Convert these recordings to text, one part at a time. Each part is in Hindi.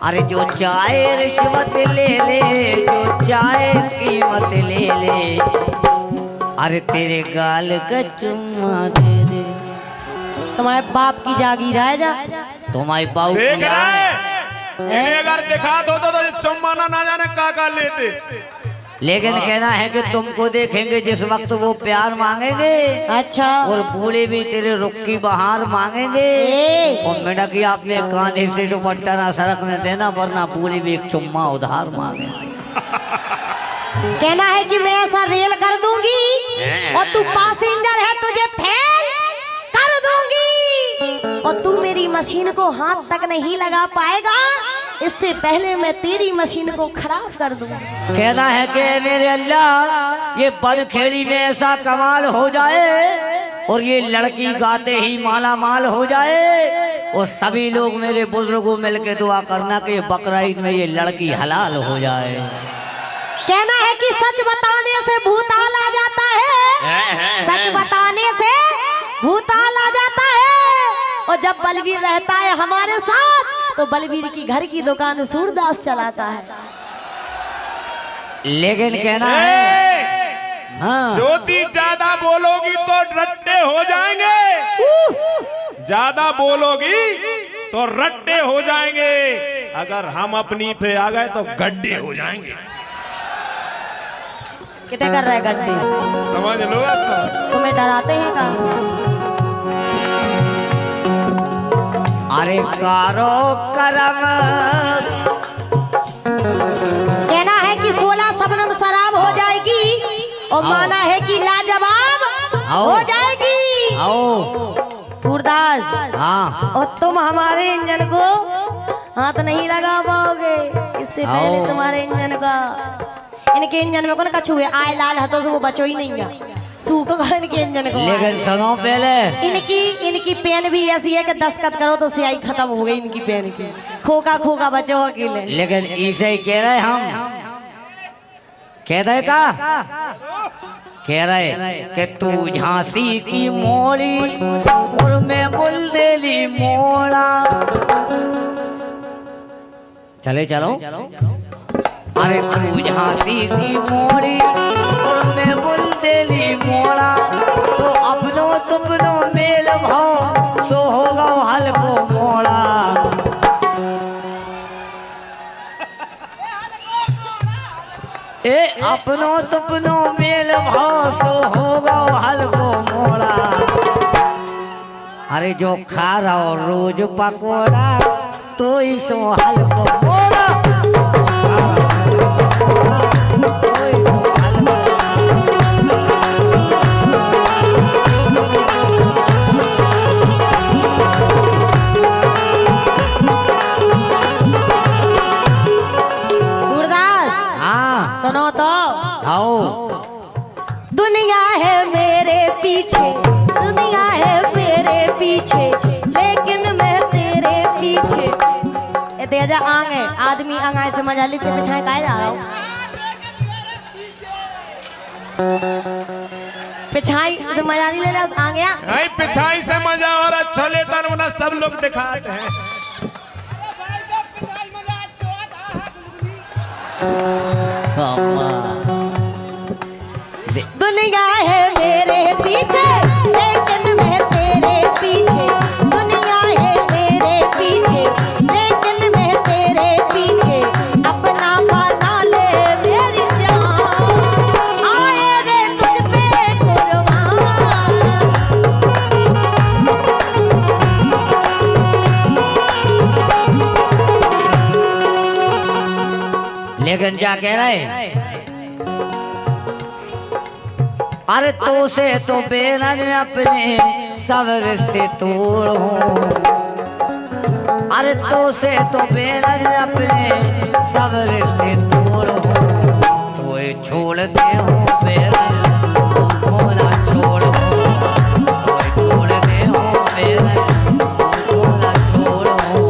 अरे जो चाहे रिश्वत ले ले, जो चाहे कीमत ले ले, अरे तेरे गाल का चुम्मा दे दे। तुम्हारे बाप की जागीर है जा, तुम्हारे बाप देख रहा है इन्हें अगर दिखा दो तो चुम्मा ना जाने का लेते। लेकिन कहना है कि तुमको देखेंगे जिस वक्त वो प्यार मांगेंगे, अच्छा, और बूढ़े भी तेरे रुख की बहार मांगेंगे। और मेरा कि आपने कांधे से दुपट्टा ना सरकने देना, वरना बूढ़े भी एक चुम्मा उधार मांगे। कहना है कि मैं ऐसा रेल कर दूंगी और तू पैसेंजर है, तुझे फेल कर दूंगी और तू मेरी मशीन को हाथ तक नहीं लगा पाएगा, इससे पहले मैं तेरी मशीन को खराब कर दूंगा। कहना है कि मेरे अल्लाह ये बनखेड़ी में ऐसा कमाल हो जाए और ये लड़की गाते ही माला माल हो जाए, और सभी लोग मेरे बुजुर्गों मिलके दुआ करना कि बकरा ईद में ये लड़की हलाल हो जाए। कहना है कि सच बताने से भूताल आ जाता है, सच बताने से भूताल आ जाता है, और जब बलवीर रहता है हमारे साथ तो बलवीर की घर की दुकान सूरदास चलाता है। लेकिन कहना है हाँ, ज्योति ज्यादा बोलोगी तो रट्टे हो जाएंगे, ज्यादा बोलोगी तो रट्टे हो जाएंगे, अगर हम अपनी पे आ गए तो गड्ढे हो जाएंगे। कितने कर रहे गड्ढे, समझ लो तो। तुम्हें डराते हैं का? अरे कारो करम, कहना है कि 16 शबनम शराब हो जाएगी और माना है कि लाजवाब हो जाएगी। आओ सूरदास, हाँ, और तुम हमारे इंजन को हाथ नहीं लगा पाओगे, इससे पहले तुम्हारे इंजन का, इनके इंजन में कौन कछु है, आए लाल हाथों से वो बचो ही नहीं है, सूख गए इनके इंजन को। लेकिन सुनो पहले, इनकी पेन भी ऐसी है कि दस्तखत करो तो स्याही खत्म हो गई इनकी पेन की, खोखा खोखा बचे हो अकेले। लेकिन इसे कह रहे हम, कह रहे का, कह रहे कि तू झांसी की मोड़ी और मैं बुलदेली मोड़ा। चले चलो, अरे तू झांसी की मोड़ी और मैं बुलदेली मोड़ा, तो अपनो तुपनो मेल भाव सो होगा हल्को मोड़ा। ए अपनो तुपनो मेल भाव सो होगा हल्को मोड़ा। अरे जो खा रहा हो रोज पकोड़ा तो ही सो हल्को मोड़ा। सुनो तो, आओ, दुनिया है मेरे पीछे, दुनिया है मेरे पीछे, लेकिन मैं तेरे पीछे। ये तेजा आंग है, आदमी आंगाए से मजा लेते पिछाए काहे जा रहा हूँ, पिछाई से मजा नहीं ले रहा, आ गया नहीं पिछाई से मजा और अच्छा लेता ना, सब लोग दिखाते हैं। दुनिया है मेरे पीछे लेकिन मैं तेरे पीछे, दुनिया है मेरे पीछे लेकिन मैं तेरे पीछे, अपना बना ले मेरी जान, आए रे तुझ पे कुर्बान। लेकिन क्या कह रहे, अरे तो से तो बेरंग अपने सब रिश्ते तोड़ हो, अरे तो से तो बेरंग अपने सब रिश्ते तोड़ हो, तो छोड़ दे हो बेरंग भोला छोड़ हो, तो छोड़ दे हो बेरंग भोला छोड़ हो।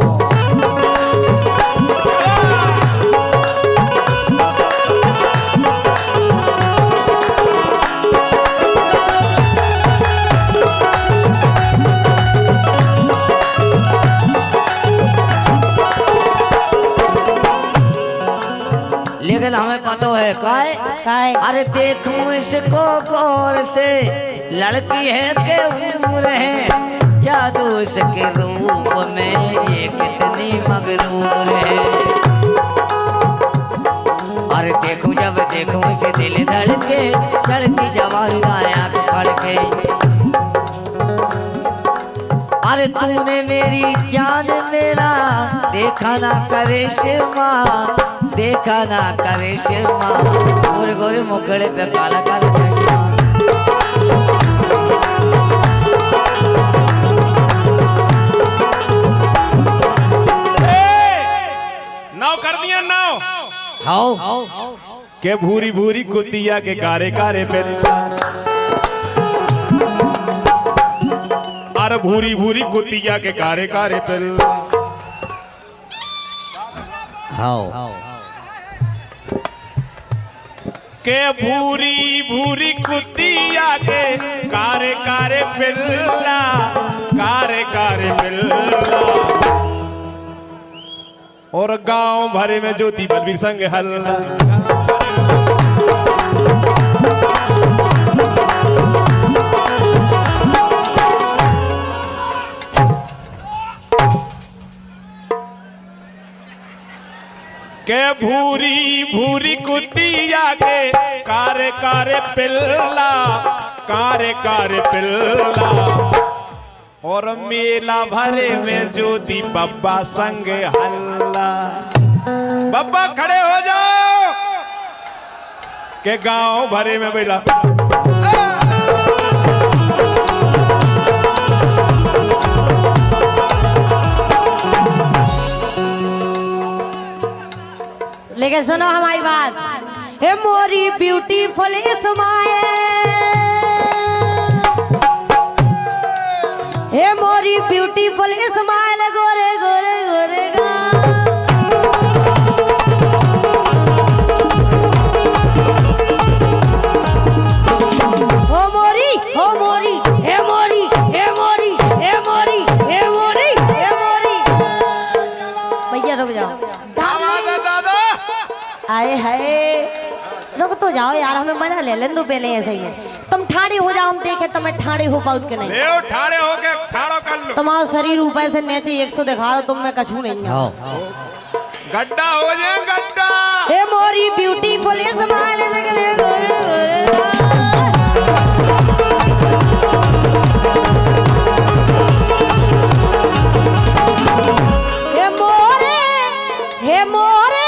खेल हमें पता है काय। अरे देखूं इसको गौर से, लड़की है के उम्र है, जादू इसके रूप में ये कितनी मगरूर है। अरे देखूं जब देखूं इसे दिल धड़के, चढ़ती जवानी आँख फड़के। अरे तूने मेरी जान मेरा देखा ना करे शिरमा, देखा ना करे शिरमा, गोरे गोरे मुखड़े पे काला काला चश्मा। नाव कर दिया नाव। हाउ के भूरी भूरी कुतिया के कारे कारे पे, अरे भूरी भूरी कुतिया के कारे कारे पे। के भूरी भूरी कुतिया के कारे कारे पिल्ला, कारे कारे पिल्ला। और गांव भरे में ज्योति बलवीर संग हल्ला। के भूरी भूरी कुतिया के कारे कारे पिल्ला, कारे कारे पिल्ला। और मेला भरे में ज्योति बब्बा संग हल्ला। बब्बा खड़े हो जाओ, के गांव भरे में बेला। लेकिन सुनो हमारी बात, हे मोरी ब्यूटीफुल स्माइल, हे मोरी ब्यूटीफुल स्माइल, गोरे गोरे गोरे हो मोरी, हो मोरी, हे मोरी, हे मोरी, हे मोरी, हे मोरी, हे मोरी। भैया रुक जाओ, आए हाय रुक तो जाओ यार, हमें मना ले लें दो पहले ऐसे ही है। तुम ठाड़े हो जाओ, हम देखे तुम्हें ठाड़े हो पाउत के नहीं। ले ठाड़े हो के ठाड़ो कर लो। तुम्हारा शरीर ऊपर से नीचे 100 दिखा रहा, तुम में कछू नहीं है। गड्ढा हो जाए गड्ढा। हे मोरी ब्यूटीफुल स्माइल, हे मोरे, हे मोरे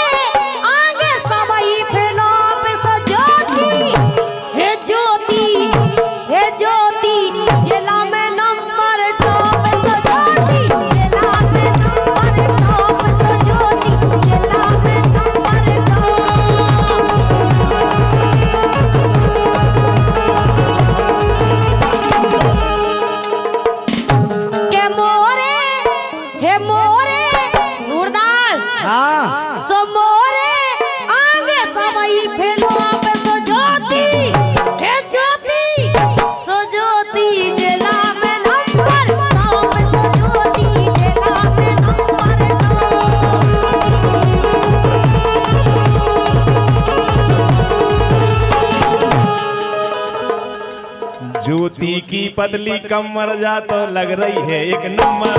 ज्योति की पतली कमर जा तो लग रही है एक नंबर।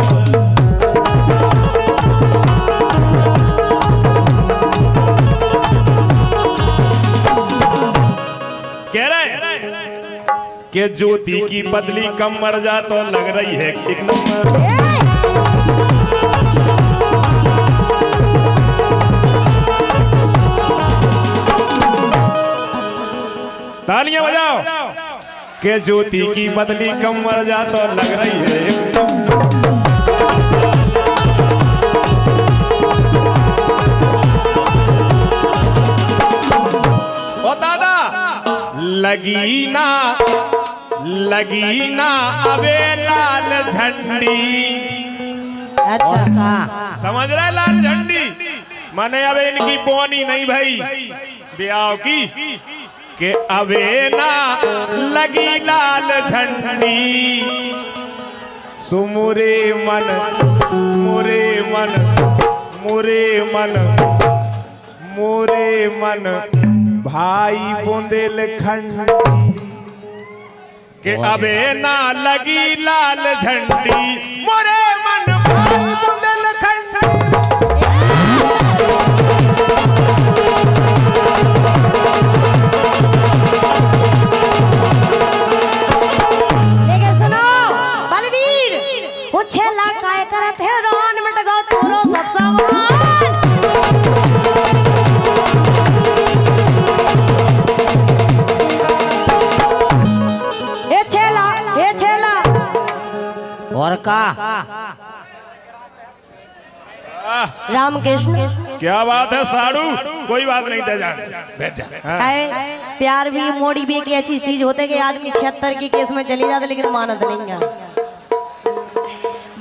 कह रहे कि ज्योति की पतली कमर जा तो लग रही है एक नंबर। तालियां बजाओ के ज्योति की पतली कमर जा तो लग रही है। ओ दादा लगी ना अबे लाल झंडी। अच्छा समझ रहे लाल झंडी माने अबे इनकी बोनी नहीं भाई ब्याह की के अबे ना लगी लाल झंडी। सुमुरे मन मोरे मन मोरे मन मोरे मन भाई बुंदेलखंडी के अबे ना लगी लाल झंडी। मोरे मन भाई बुंदेलखंडी। लेकिन सुनो बलवीर, पूछे ला काय करत है रोन मिट गो तोरो सब सवाल। ए छेला और का रामकृष्ण, क्या बात है साड़ू, कोई बात नहीं दे जान भेजा। है प्यार भी मोड़ी भी एक ऐसी चीज होते कि आदमी 76 के केस में चली जाते लेकिन मानत नहीं है।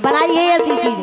बनाई है ऐसी चीज।